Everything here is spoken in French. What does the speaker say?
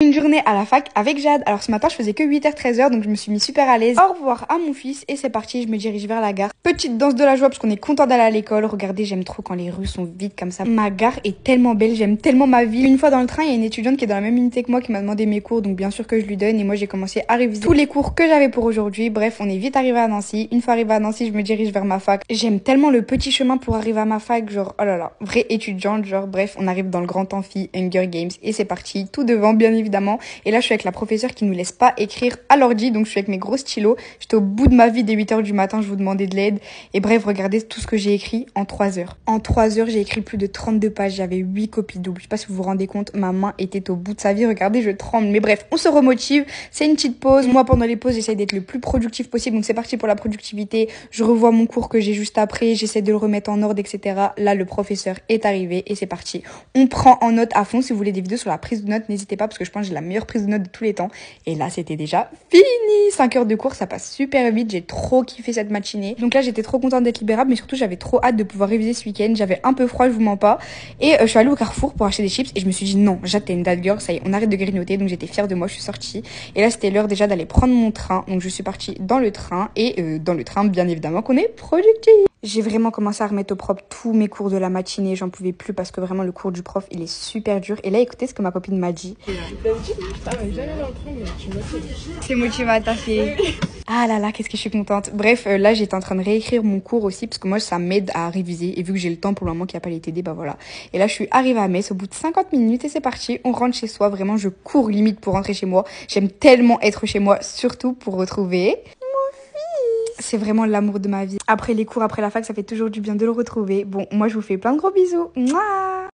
Une journée à la fac avec Jade. Alors ce matin je faisais que 8h-13h donc je me suis mis super à l'aise. Au revoir à mon fils et c'est parti, je me dirige vers la gare. Petite danse de la joie parce qu'on est content d'aller à l'école. Regardez, j'aime trop quand les rues sont vides comme ça. Ma gare est tellement belle, j'aime tellement ma ville. Une fois dans le train, il y a une étudiante qui est dans la même unité que moi qui m'a demandé mes cours, donc bien sûr que je lui donne et moi j'ai commencé à réviser tous les cours que j'avais pour aujourd'hui. Bref, on est vite arrivé à Nancy. Une fois arrivé à Nancy, je me dirige vers ma fac. J'aime tellement le petit chemin pour arriver à ma fac, genre oh là là, vraie étudiante, genre bref, on arrive dans le grand amphi Hunger Games et c'est parti, tout devant bien évidemment. Et là je suis avec la professeure qui nous laisse pas écrire à l'ordi, donc je suis avec mes gros stylos. J'étais au bout de ma vie dès 8h du matin, je vous demandais de l'aide. Et bref, regardez tout ce que j'ai écrit en 3 heures. En 3 heures, j'ai écrit plus de 32 pages, j'avais 8 copies doubles. Je sais pas si vous vous rendez compte, ma main était au bout de sa vie, regardez, je tremble. Mais bref, on se remotive, c'est une petite pause. Moi, pendant les pauses, j'essaie d'être le plus productif possible, donc c'est parti pour la productivité. Je revois mon cours que j'ai juste après, j'essaie de le remettre en ordre, etc. Là, le professeur est arrivé et c'est parti. On prend en note à fond. Si vous voulez des vidéos sur la prise de notes, n'hésitez pas parce que je pense que j'ai la meilleure prise de notes de tous les temps. Et là, c'était déjà fini. 5 heures de cours, ça passe super vite. J'ai trop kiffé cette matinée. Donc là, j'étais trop contente d'être libérable, mais surtout, j'avais trop hâte de pouvoir réviser ce week-end. J'avais un peu froid, je vous mens pas. Et je suis allée au Carrefour pour acheter des chips et je me suis dit non, Jade, t'es une bad girl, ça y est, on arrête de grignoter. Donc j'étais fière de moi, je suis sortie. Et là, c'était l'heure déjà d'aller prendre mon train. Donc je suis partie dans le train et dans le train, bien évidemment, qu'on est productif. J'ai vraiment commencé à remettre au propre tous mes cours de la matinée. J'en pouvais plus parce que vraiment le cours du prof, il est super dur. Et là, écoutez ce que ma copine m'a dit. C'est motivant, ta fille. Ah là là, qu'est-ce que je suis contente. Bref, là, j'étais en train de réécrire mon cours aussi parce que moi, ça m'aide à réviser. Et vu que j'ai le temps pour le moment qu'il n'y a pas les TD, bah voilà. Et là, je suis arrivée à Metz au bout de 50 minutes et c'est parti. On rentre chez soi. Vraiment, je cours limite pour rentrer chez moi. J'aime tellement être chez moi, surtout pour retrouver... C'est vraiment l'amour de ma vie. Après les cours, après la fac, ça fait toujours du bien de le retrouver. Bon, moi, je vous fais plein de gros bisous. Mouah.